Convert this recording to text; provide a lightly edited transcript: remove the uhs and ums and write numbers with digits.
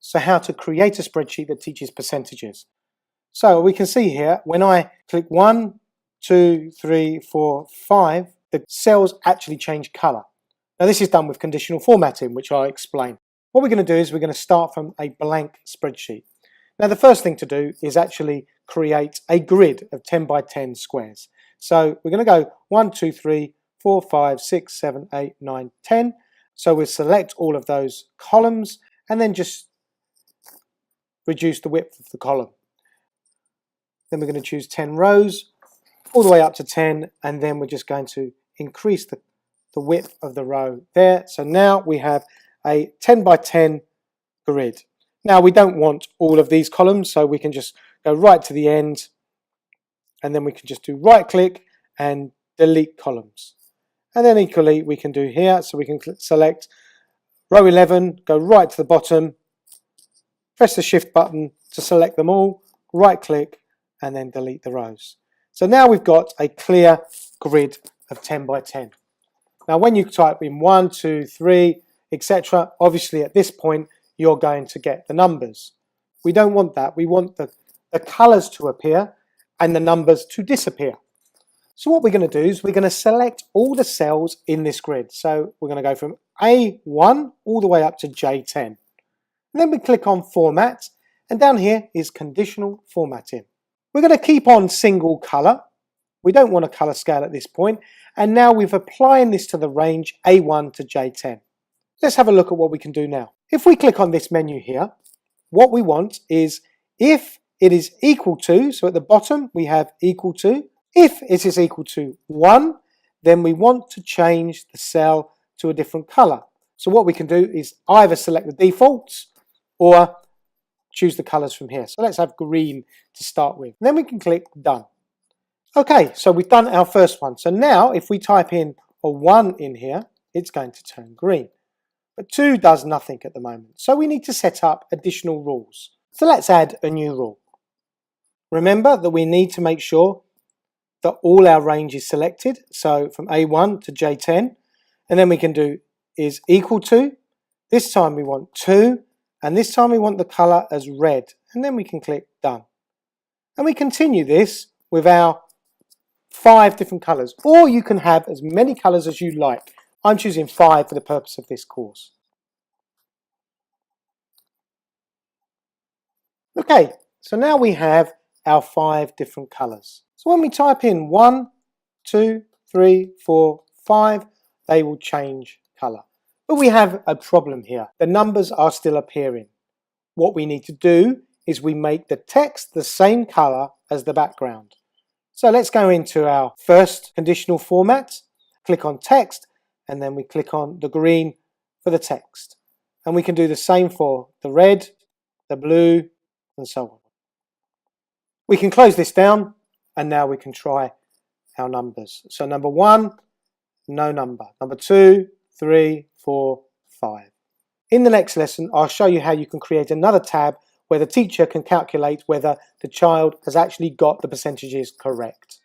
So how to create a spreadsheet that teaches percentages. So we can see here, when I click 1, 2, 3, 4, 5, the cells actually change color. Now this is done with conditional formatting, which I'll explain. What we're going to do is we're going to start from a blank spreadsheet. Now the first thing to do is actually create a grid of 10 by 10 squares. So we're going to go 1, 2, 3, 4, 5, 6, 7, 8, 9, 10. So we'll select all of those columns and then just reduce the width of the column. Then we're going to choose 10 rows all the way up to 10, and then we're just going to increase the width of the row there. So now we have a 10 by 10 grid. Now we don't want all of these columns, so we can just go right to the end, and then we can just do right click and delete columns. And then equally we can do here, so we can select row 11, go right to the bottom, press the shift button to select them all, right click and then delete the rows. So now we've got a clear grid of 10 by 10. Now when you type in 1, 2, 3, etc., obviously at this point you're going to get the numbers. We don't want that. We want the colors to appear and the numbers to disappear. So what we're going to do is we're going to select all the cells in this grid. So we're going to go from A1 all the way up to J10. And then we click on Format, and down here is Conditional Formatting. We're going to keep on single color. We don't want a color scale at this point. And now we've applied this to the range A1 to J10. Let's have a look at what we can do now. If we click on this menu here, what we want is if it is equal to, so at the bottom we have equal to. If it is equal to 1, then we want to change the cell to a different color. So what we can do is either select the defaults or choose the colors from here. So let's have green to start with. Then we can click Done. Okay, so we've done our first one. So now if we type in a 1 in here, it's going to turn green. But 2 does nothing at the moment. So we need to set up additional rules. So let's add a new rule. Remember that we need to make sure that all our range is selected. So from A1 to J10. And then we can do is equal to. This time we want 2. And this time we want the color as red. And then we can click Done. And we continue this with our 5 different colors. Or you can have as many colors as you like. I'm choosing 5 for the purpose of this course. Okay, so now we have our 5 different colors. So when we type in 1, 2, 3, 4, 5, they will change color. But we have a problem here. The numbers are still appearing. What we need to do is we make the text the same color as the background. So let's go into our first conditional format, click on text, and then we click on the green for the text. And we can do the same for the red, the blue, and so on. We can close this down, and now we can try our numbers. So number 1, no number. Number 2, 3, 4, 5. In the next lesson, I'll show you how you can create another tab where the teacher can calculate whether the child has actually got the percentages correct.